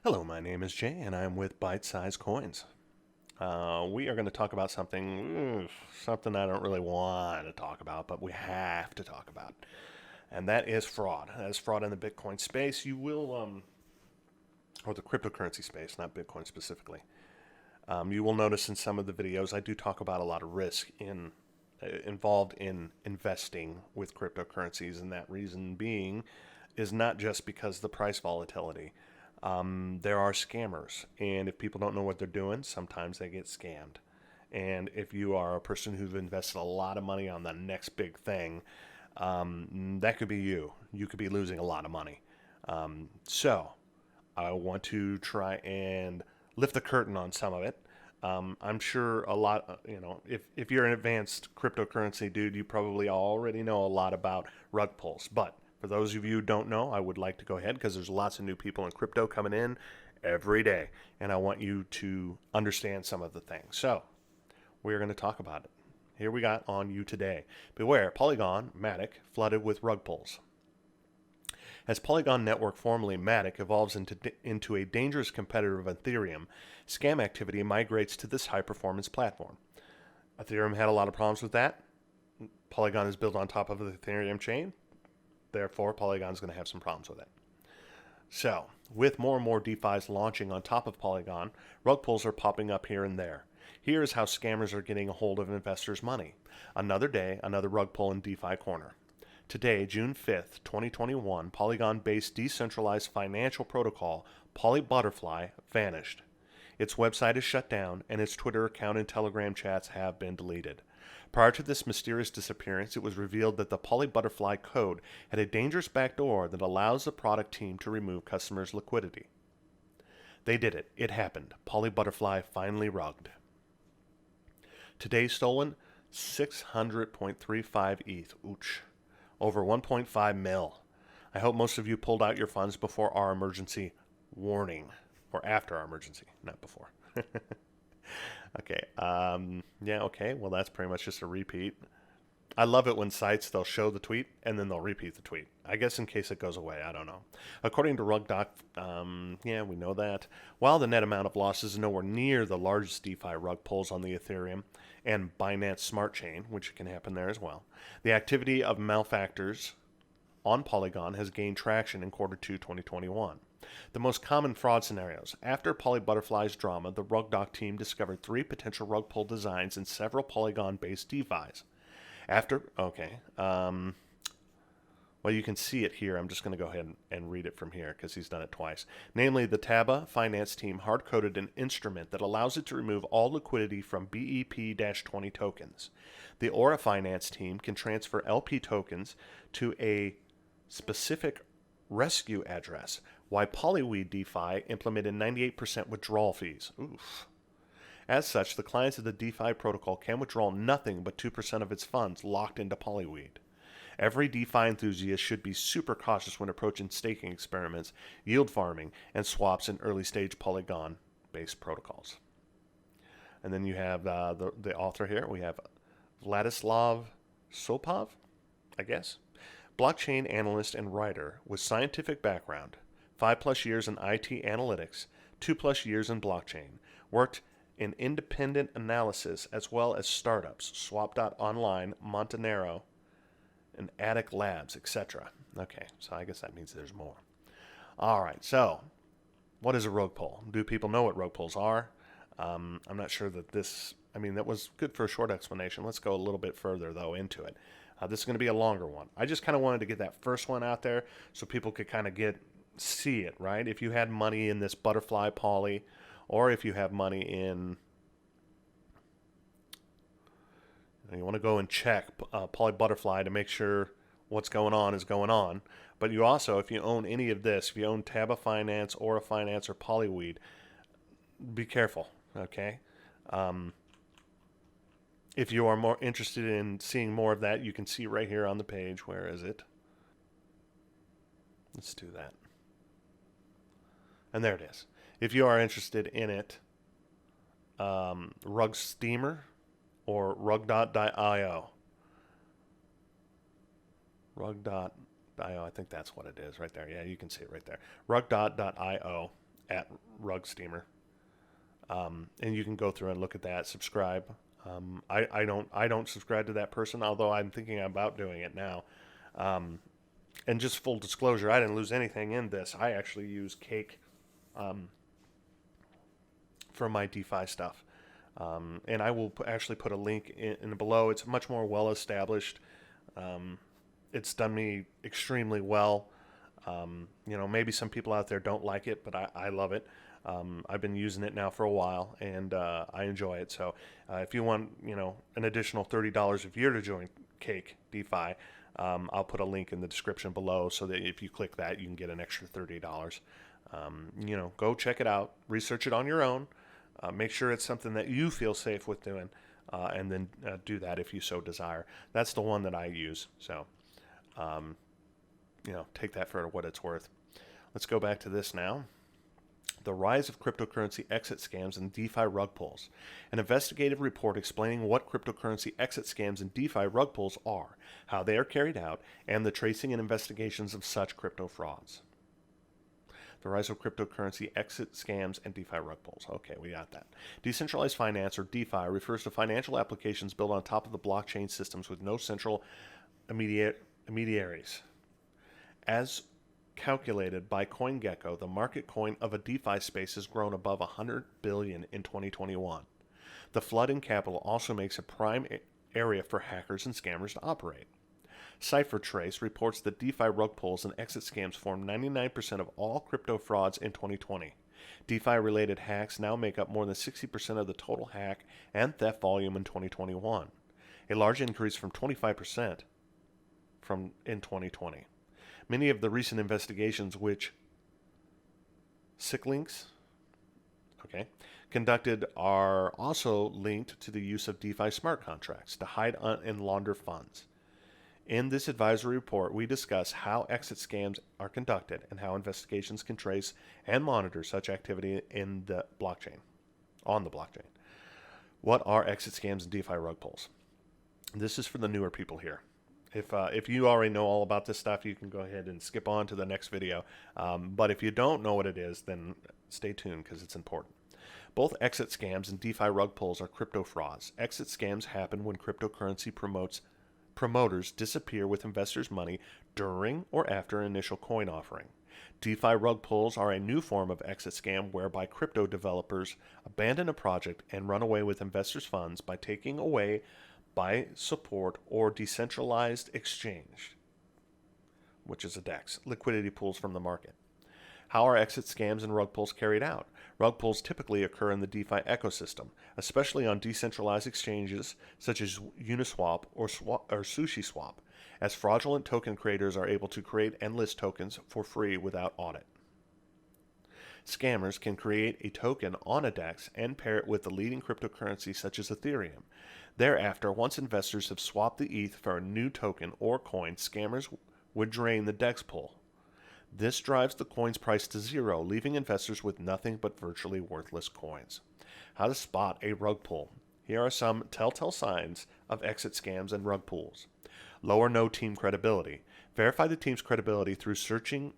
Hello, my name is Jay, and I'm with Bite Size Coins. We are going to talk about something I don't really want to talk about, but we have to talk about, and that is fraud. That is fraud in the Bitcoin space. Or the cryptocurrency space, not Bitcoin specifically. You will notice in some of the videos I do talk about a lot of risk involved in investing with cryptocurrencies, and that reason being is not just because of the price volatility. There are scammers, and if people don't know what they're doing, sometimes they get scammed. And if you are a person who's invested a lot of money on the next big thing, that could be you. You could be losing a lot of money. So I want to try and lift the curtain on some of it. I'm sure a lot, if you're an advanced cryptocurrency dude, you probably already know a lot about rug pulls. But for those of you who don't know, I would like to go ahead because there's lots of new people in crypto coming in every day, and I want you to understand some of the things. So we're going to talk about it. Here we got on you today. Beware, Polygon, Matic, flooded with rug pulls. As Polygon Network, formerly Matic, evolves into a dangerous competitor of Ethereum, scam activity migrates to this high-performance platform. Ethereum had a lot of problems with that. Polygon is built on top of the Ethereum chain. Therefore, Polygon's going to have some problems with it. So, with more and more DeFis launching on top of Polygon, rug pulls are popping up here and there. Here is how scammers are getting a hold of investors' money. Another day, another rug pull in DeFi Corner. Today, June 5th, 2021, Polygon-based decentralized financial protocol Polybutterfly vanished. Its website is shut down, and its Twitter account and Telegram chats have been deleted. Prior to this mysterious disappearance, it was revealed that the Polybutterfly code had a dangerous backdoor that allows the product team to remove customers' liquidity. They did it. It happened. Polybutterfly finally rugged. Today stolen 600.35 ETH. Ouch. Over 1.5 mil. I hope most of you pulled out your funds before our emergency warning. Or after our emergency, not before. Okay. Yeah, okay. Well, that's pretty much just a repeat. I love it when sites, they'll show the tweet and then they'll repeat the tweet. I guess in case it goes away. I don't know. According to RugDoc, yeah, we know that. While the net amount of losses is nowhere near the largest DeFi rug pulls on the Ethereum and Binance Smart Chain, which can happen there as well, the activity of malefactors on Polygon has gained traction in Q2 2021. The most common fraud scenarios. After Polybutterfly's drama, the RugDoc team discovered 3 potential rug pull designs in several Polygon-based DeFis. Well, you can see it here. I'm just going to go ahead and read it from here because he's done it twice. Namely, the Taba finance team hard-coded an instrument that allows it to remove all liquidity from BEP-20 tokens. The Aura finance team can transfer LP tokens to a specific rescue address, while Polyweed DeFi implemented 98% withdrawal fees. Oof. As such, the clients of the DeFi protocol can withdraw nothing but 2% of its funds locked into Polyweed. Every DeFi enthusiast should be super cautious when approaching staking experiments, yield farming, and swaps in early-stage Polygon-based protocols. And then you have the author here. We have Vladislav Sopov, I guess. Blockchain analyst and writer with scientific background, 5+ years in IT analytics, 2+ years in blockchain, worked in independent analysis as well as startups, Swap.online, Montanero, and Attic Labs, etc. Okay, so I guess that means there's more. All right, so what is a rug pull? Do people know what rug pulls are? I'm not sure that that was good for a short explanation. Let's go a little bit further, though, into it. This is going to be a longer one. I just kind of wanted to get that first one out there so people could kind of see it, right? If you had money in this butterfly poly, or if you have money in, you want to go and check Polybutterfly to make sure what's going on is going on. But you also, if you own any of this, if you own Taba Finance, Aura Finance, or Polyweed, be careful, okay? If you are more interested in seeing more of that, you can see right here on the page. Where is it? Let's do that. And there it is. If you are interested in it, Rug Steamer or rug.io. Rug.io, I think that's what it is right there. Yeah, you can see it right there. Rug.io at Rug Steamer. And you can go through and look at that, subscribe. I don't subscribe to that person, although I'm thinking about doing it now. And just full disclosure, I didn't lose anything in this. I actually use Cake for my DeFi stuff. And I will actually put a link in below. It's much more well established. It's done me extremely well. Maybe some people out there don't like it, but I love it. I've been using it now for a while, and I enjoy it. So if you want, an additional $30 a year to join Cake DeFi, I'll put a link in the description below so that if you click that, you can get an extra $30. Go check it out, research it on your own, make sure it's something that you feel safe with doing, and then do that if you so desire. That's the one that I use. So, take that for what it's worth. Let's go back to this now. The rise of cryptocurrency exit scams and DeFi rug pulls. An investigative report explaining what cryptocurrency exit scams and DeFi rug pulls are, how they are carried out, and the tracing and investigations of such crypto frauds. The rise of cryptocurrency exit scams and DeFi rug pulls. Okay, we got that. Decentralized finance, or DeFi, refers to financial applications built on top of the blockchain systems with no central intermediaries. As calculated by CoinGecko, the market coin of a DeFi space has grown above $100 billion in 2021. The flood in capital also makes a prime area for hackers and scammers to operate. CipherTrace reports that DeFi rug pulls and exit scams formed 99% of all crypto frauds in 2020. DeFi-related hacks now make up more than 60% of the total hack and theft volume in 2021, a large increase from 25% in 2020. Many of the recent investigations which SicLinks conducted are also linked to the use of DeFi smart contracts to hide and launder funds. In this advisory report, we discuss how exit scams are conducted and how investigations can trace and monitor such activity on the blockchain. What are exit scams and DeFi rug pulls? This is for the newer people here. If you already know all about this stuff, you can go ahead and skip on to the next video. But if you don't know what it is, then stay tuned because it's important. Both exit scams and DeFi rug pulls are crypto frauds. Exit scams happen when cryptocurrency promoters disappear with investors' money during or after initial coin offering. DeFi rug pulls are a new form of exit scam whereby crypto developers abandon a project and run away with investors' funds by taking away by support or decentralized exchange, which is a DEX, liquidity pools from the market. How are exit scams and rug pulls carried out? Rug pulls typically occur in the DeFi ecosystem, especially on decentralized exchanges such as Uniswap or SushiSwap, as fraudulent token creators are able to create and list tokens for free without audit. Scammers can create a token on a DEX and pair it with the leading cryptocurrency such as Ethereum. Thereafter, once investors have swapped the ETH for a new token or coin, scammers would drain the DEX pool. This drives the coin's price to zero, leaving investors with nothing but virtually worthless coins. How to spot a rug pull. Here are some telltale signs of exit scams and rug pulls. Low or no team credibility. Verify the team's credibility through searching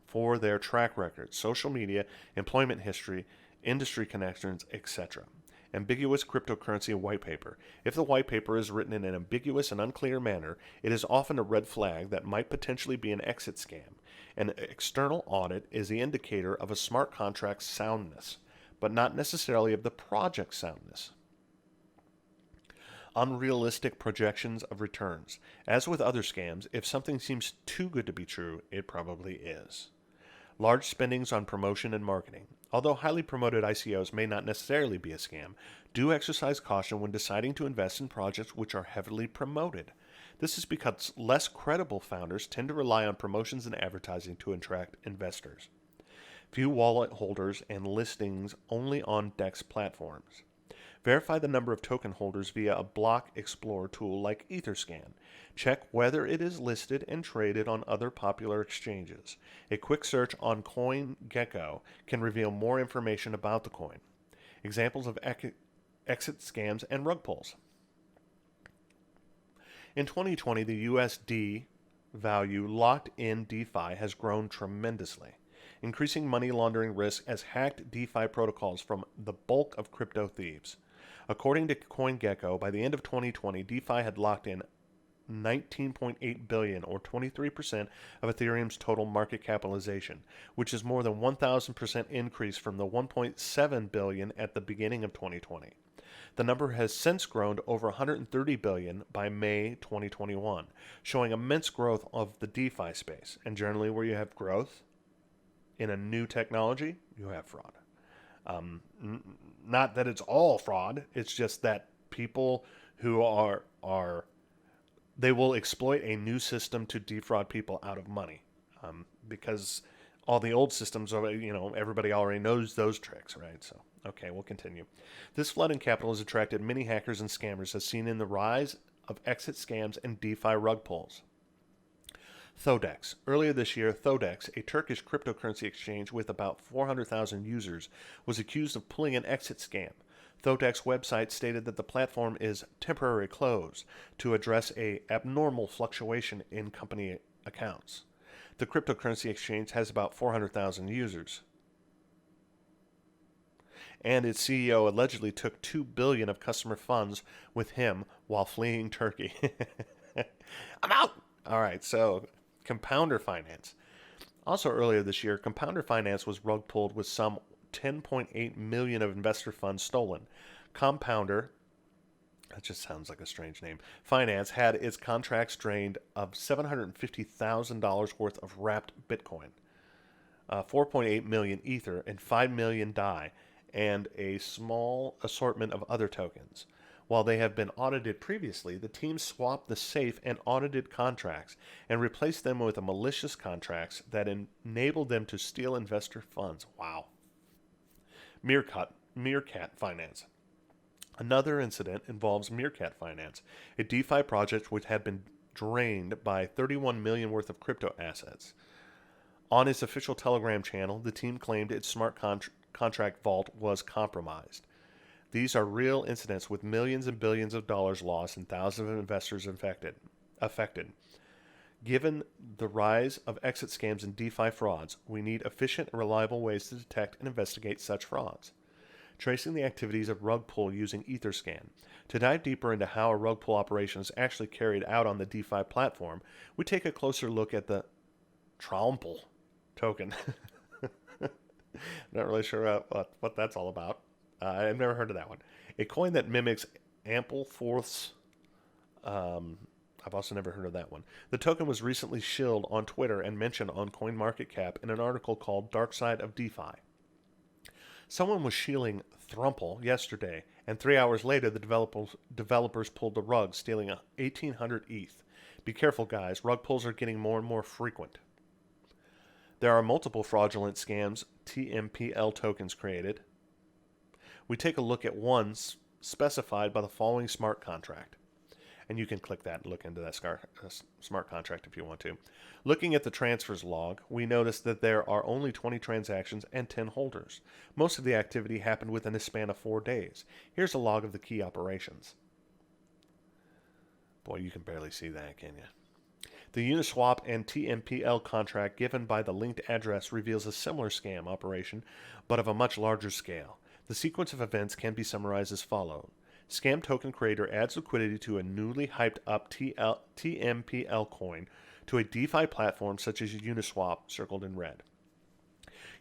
for their track record, social media, employment history, industry connections, etc. Ambiguous cryptocurrency white paper. If the white paper is written in an ambiguous and unclear manner, it is often a red flag that might potentially be an exit scam. An external audit is the indicator of a smart contract's soundness, but not necessarily of the project's soundness. Unrealistic projections of returns. As with other scams, if something seems too good to be true, it probably is. Large spendings on promotion and marketing. Although highly promoted ICOs may not necessarily be a scam, do exercise caution when deciding to invest in projects which are heavily promoted. This is because less credible founders tend to rely on promotions and advertising to attract investors. Few wallet holders and listings only on DEX platforms. Verify the number of token holders via a block explorer tool like Etherscan. Check whether it is listed and traded on other popular exchanges. A quick search on CoinGecko can reveal more information about the coin. Examples of exit scams and rug pulls. In 2020, the USD value locked in DeFi has grown tremendously. increasing money laundering risk as hacked DeFi protocols from the bulk of crypto thieves. According to CoinGecko, by the end of 2020, DeFi had locked in 19.8 billion, or 23% of Ethereum's total market capitalization, which is more than 1,000% increase from the 1.7 billion at the beginning of 2020. The number has since grown to over 130 billion by May 2021, showing immense growth of the DeFi space. And generally, where you have growth in a new technology, you have fraud. Not that it's all fraud; it's just that people who are they will exploit a new system to defraud people out of money, because all the old systems are, everybody already knows those tricks, right? So, okay, we'll continue. This flood in capital has attracted many hackers and scammers, as seen in the rise of exit scams and DeFi rug pulls. Thodex. Earlier this year, Thodex, a Turkish cryptocurrency exchange with about 400,000 users, was accused of pulling an exit scam. Thodex website stated that the platform is temporarily closed to address a abnormal fluctuation in company accounts. The cryptocurrency exchange has about 400,000 users, and its CEO allegedly took $2 billion of customer funds with him while fleeing Turkey. I'm out! All right, so Compounder Finance. Also earlier this year, Compounder Finance was rug pulled with some 10.8 million of investor funds stolen. Compounder, that just sounds like a strange name, Finance had its contracts drained of $750,000 worth of wrapped Bitcoin, 4.8 million Ether, and 5 million DAI, and a small assortment of other tokens. While they have been audited previously, the team swapped the safe and audited contracts and replaced them with malicious contracts that enabled them to steal investor funds. Wow. Meerkat Finance. Another incident involves Meerkat Finance, a DeFi project which had been drained by 31 million worth of crypto assets. On its official Telegram channel, the team claimed its smart contract vault was compromised. These are real incidents with millions and billions of dollars lost and thousands of investors affected. Given the rise of exit scams and DeFi frauds, we need efficient and reliable ways to detect and investigate such frauds. Tracing the activities of rug pull using Etherscan. To dive deeper into how a rug pull operation is actually carried out on the DeFi platform, we take a closer look at the Trample token. Not really sure what that's all about. I've never heard of that one. A coin that mimics Ampleforth's. I've also never heard of that one. The token was recently shilled on Twitter and mentioned on CoinMarketCap in an article called Dark Side of DeFi. Someone was shilling Thrumple yesterday, and 3 hours later the developers pulled the rug, stealing 1,800 ETH. Be careful, guys. Rug pulls are getting more and more frequent. There are multiple fraudulent scams, TMPL tokens created. We take a look at one specified by the following smart contract. And you can click that and look into that smart contract if you want to. Looking at the transfers log, we notice that there are only 20 transactions and 10 holders. Most of the activity happened within a span of 4 days. Here's a log of the key operations. Boy, you can barely see that, can you? The Uniswap and TMPL contract given by the linked address reveals a similar scam operation, but of a much larger scale. The sequence of events can be summarized as follows. Scam token creator adds liquidity to a newly hyped up TMPL coin to a DeFi platform such as Uniswap, circled in red.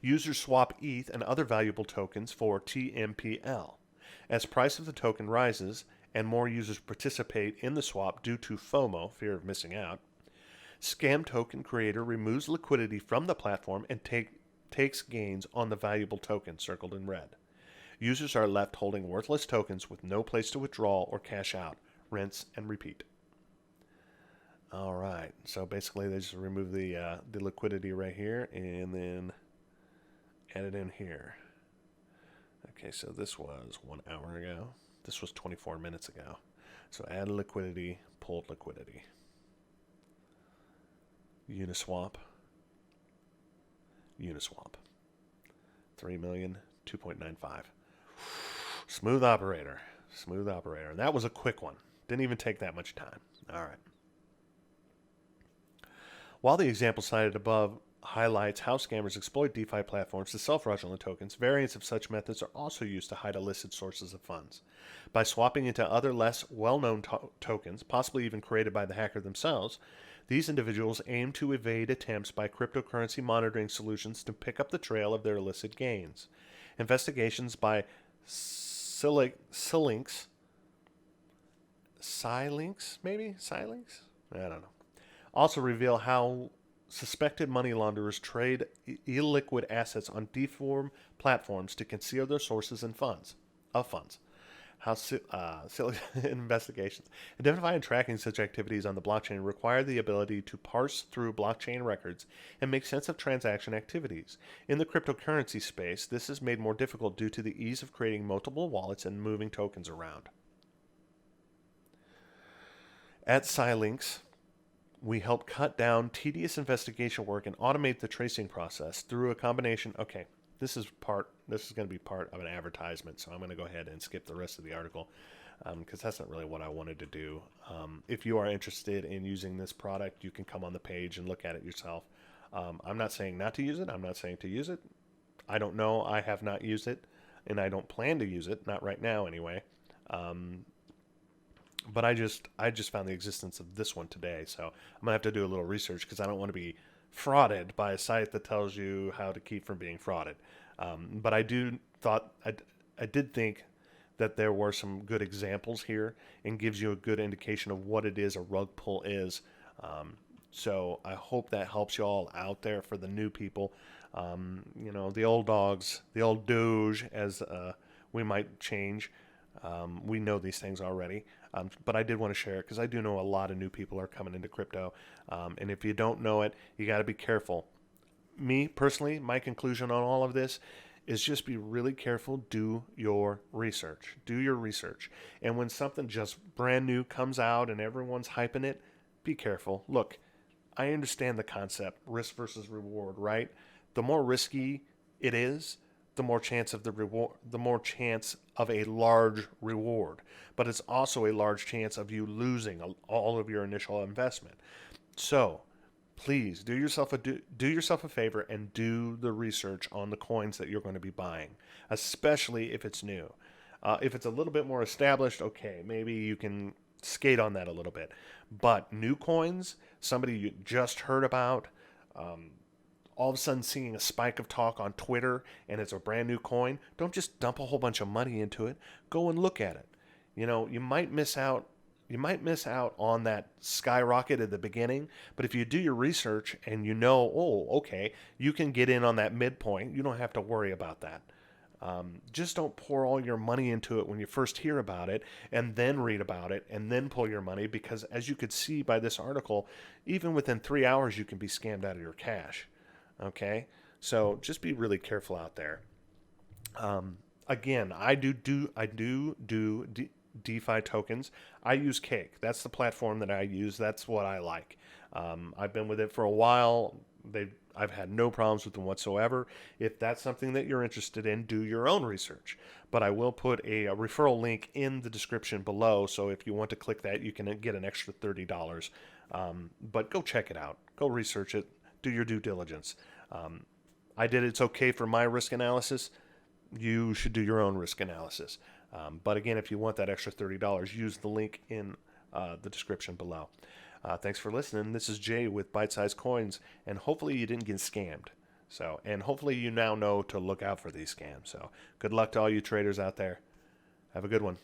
Users swap ETH and other valuable tokens for TMPL. As price of the token rises and more users participate in the swap due to FOMO, fear of missing out, scam token creator removes liquidity from the platform and takes gains on the valuable token, circled in red. Users are left holding worthless tokens with no place to withdraw or cash out. Rinse and repeat. All right. So basically, they just remove the liquidity right here and then add it in here. Okay, so this was 1 hour ago. This was 24 minutes ago. So add liquidity, pulled liquidity. Uniswap. 3 million, 2.95. Smooth operator. And that was a quick one. Didn't even take that much time. All right. While the example cited above highlights how scammers exploit DeFi platforms to sell fraudulent tokens. Variants of such methods are also used to hide illicit sources of funds. By swapping into other less well-known tokens, possibly even created by the hacker themselves, these individuals aim to evade attempts by cryptocurrency monitoring solutions to pick up the trail of their illicit gains. Investigations by Silinks, maybe? Silinks? I don't know. Also reveal how suspected money launderers trade illiquid assets on deformed platforms to conceal their sources and funds. How investigations identifying and tracking such activities on the blockchain require the ability to parse through blockchain records and make sense of transaction activities. In the cryptocurrency space, this is made more difficult due to the ease of creating multiple wallets and moving tokens around. At Silinks, we help cut down tedious investigation work and automate the tracing process through a combination. Okay, this is going to be part of an advertisement, so I'm going to go ahead and skip the rest of the article because that's not really what I wanted to do. If you are interested in using this product, you can come on the page and look at it yourself. I'm not saying not to use it. I'm not saying to use it. I don't know. I have not used it, and I don't plan to use it. Not right now, anyway. But I just found the existence of this one today, so I'm gonna have to do a little research because I don't want to be frauded by a site that tells you how to keep from being frauded. But I did think that there were some good examples here and gives you a good indication of what it is a rug pull is. So I hope that helps you all out there for the new people. The old dogs, the old Doge, as we might change. We know these things already, but I did want to share it because I do know a lot of new people are coming into crypto, and if you don't know it, you got to be careful. Me, personally, my conclusion on all of this is just be really careful, do your research. Do your research. And when something just brand new comes out and everyone's hyping it, be careful. Look, I understand the concept, risk versus reward, right? The more risky it is, the more chance of a large reward, but it's also a large chance of you losing all of your initial investment. So please do yourself a favor and do the research on the coins that you're going to be buying, especially if it's new. If it's a little bit more established, okay, maybe you can skate on that a little bit. But new coins, somebody you just heard about, all of a sudden seeing a spike of talk on Twitter and it's a brand new coin, don't just dump a whole bunch of money into it. Go and look at it. You might miss out on that skyrocket at the beginning, but if you do your research and okay, you can get in on that midpoint, you don't have to worry about that. Just don't pour all your money into it when you first hear about it and then read about it and then pull your money, because as you could see by this article, even within 3 hours you can be scammed out of your cash. Okay, so just be really careful out there. Again, I do DeFi tokens. I use Cake. That's the platform that I use. That's what I like. I've been with it for a while. I've had no problems with them whatsoever. If that's something that you're interested in, do your own research. But I will put a referral link in the description below, so if you want to click that, you can get an extra $30. But go check it out. Go research it. Do your due diligence. I did it's okay for my risk analysis. You should do your own risk analysis. But again, if you want that extra $30, use the link in the description below. Thanks for listening. This is Jay with Bite Size Coins, and hopefully you didn't get scammed. And hopefully you now know to look out for these scams. So good luck to all you traders out there. Have a good one.